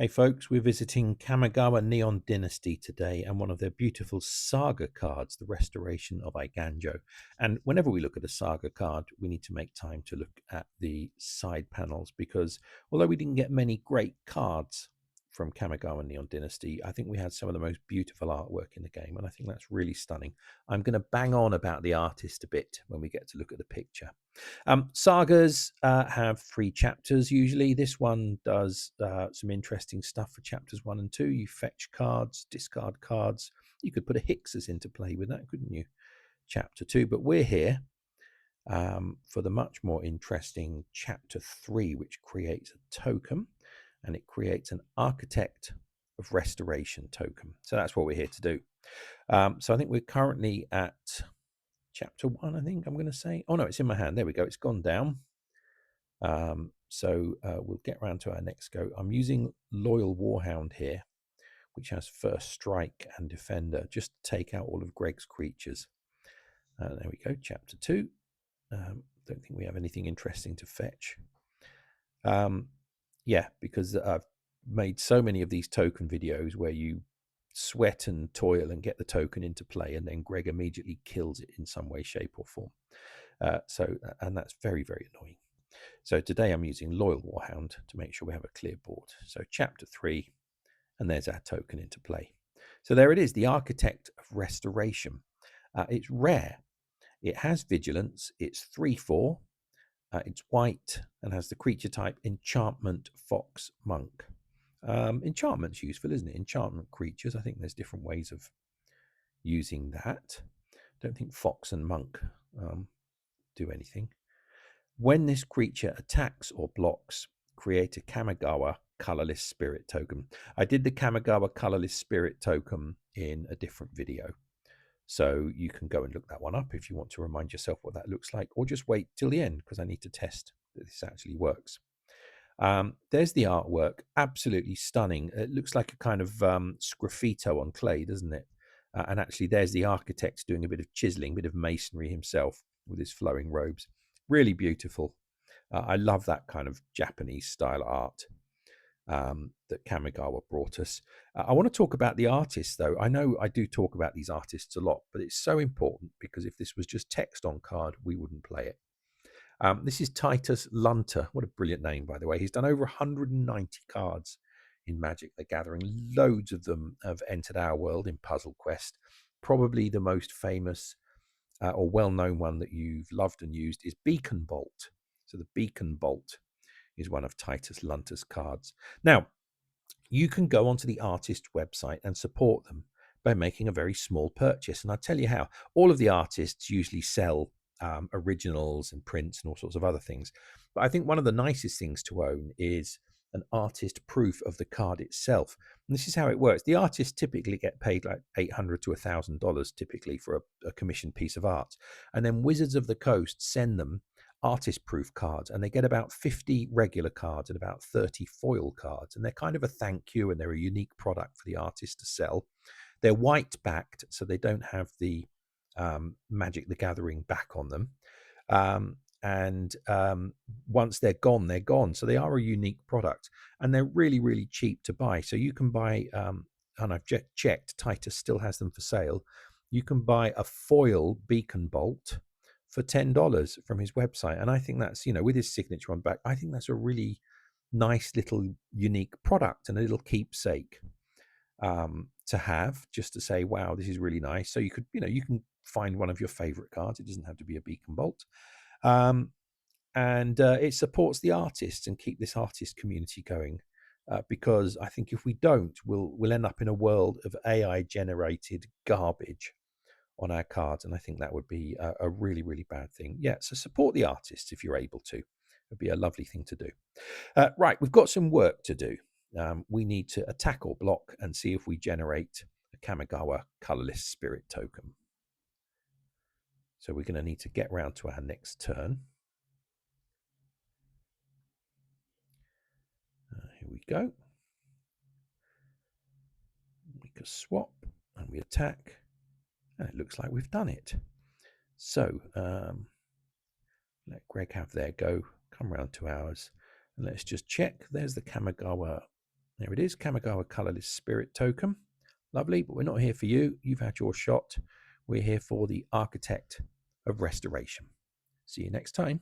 Hey folks, we're visiting Kamigawa Neon Dynasty today and one of their beautiful saga cards, the Restoration of Eiganjo. And whenever we look at a saga card, we need to make time to look at the side panels because although we didn't get many great cards from Kamigawa Neon Dynasty, I think we had some of the most beautiful artwork in the game, and I think that's really stunning. I'm going to bang on about the artist a bit when we get to look at the picture. Sagas have 3 chapters usually. This one does some interesting stuff for chapters 1 and 2. You fetch cards, discard cards. You could put a Hixus into play with that, couldn't you? Chapter 2. But we're here for the much more interesting chapter 3, which creates a token, and it creates an Architect of Restoration token. So that's what we're here to do. So I think we're currently at chapter 1, I think I'm going to say. Oh no, it's in my hand. There we go. It's gone down. So we'll get around to our next go. I'm using Loyal Warhound here, which has First Strike and Defender, just to take out all of Greg's creatures. There we go, chapter 2. Don't think we have anything interesting to fetch. Yeah, because I've made so many of these token videos where you sweat and toil and get the token into play, and then Greg immediately kills it in some way, shape, or form. And that's very, very annoying. So today I'm using Loyal Warhound to make sure we have a clear board. So chapter 3, and there's our token into play. So there it is, the Architect of Restoration. It's rare. It has Vigilance. It's 3/4. It's white and has the creature type Enchantment Fox Monk. Enchantment's useful, isn't it? Enchantment creatures. I think there's different ways of using that. Don't think Fox and Monk do anything. When this creature attacks or blocks, create a Kamigawa colorless spirit token. I did the Kamigawa colorless spirit token in a different video, so you can go and look that one up if you want to remind yourself what that looks like, or just wait till the end because I need to test that this actually works. There's the artwork, absolutely stunning. It looks like a kind of sgraffito on clay, doesn't it? And actually there's the architect doing a bit of chiseling, a bit of masonry himself with his flowing robes. Really beautiful. I love that kind of Japanese style art that Kamigawa brought us. I want to talk about the artists, though. I know I do talk about these artists a lot, but it's so important because if this was just text on card, we wouldn't play it. This is Titus Lunter. What a brilliant name, by the way. He's done over 190 cards in Magic the Gathering. Loads of them have entered our world in Puzzle Quest. Probably the most famous or well-known one that you've loved and used is Beacon Bolt. So the Beacon Bolt is one of Titus Lunter's cards. Now, you can go onto the artist website and support them by making a very small purchase. And I'll tell you how. All of the artists usually sell originals and prints and all sorts of other things. But I think one of the nicest things to own is an artist proof of the card itself. And this is how it works. The artists typically get paid like $800 to $1,000 typically for a commissioned piece of art. And then Wizards of the Coast send them artist proof cards, and they get about 50 regular cards and about 30 foil cards. And they're kind of a thank you, and they're a unique product for the artist to sell. They're white backed, so they don't have the Magic the Gathering back on them. Once they're gone, they're gone. So they are a unique product, and they're really, really cheap to buy. So you can buy, and I've checked, Titus still has them for sale. You can buy a foil Beacon Bolt for $10 from his website. And I think that's, with his signature on back, I think that's a really nice little unique product and a little keepsake to have, just to say, wow, this is really nice. So you could, you can find one of your favorite cards. It doesn't have to be a Beacon Bolt. And it supports the artists and keep this artist community going. Because I think if we don't, we'll end up in a world of AI generated garbage on our cards, and I think that would be a really, really bad thing. Yeah, so support the artists if you're able to. It'd be a lovely thing to do. Right, we've got some work to do. We need to attack or block and see if we generate a Kamigawa colorless spirit token. So we're going to need to get round to our next turn. Here we go. Make a swap and we attack. And it looks like we've done it. So let Greg have their go. Come round to ours. And let's just check. There's the Kamigawa There it is, Kamigawa Colorless Spirit token. Lovely, but we're not here for you. You've had your shot. We're here for the Architect of Restoration. See you next time.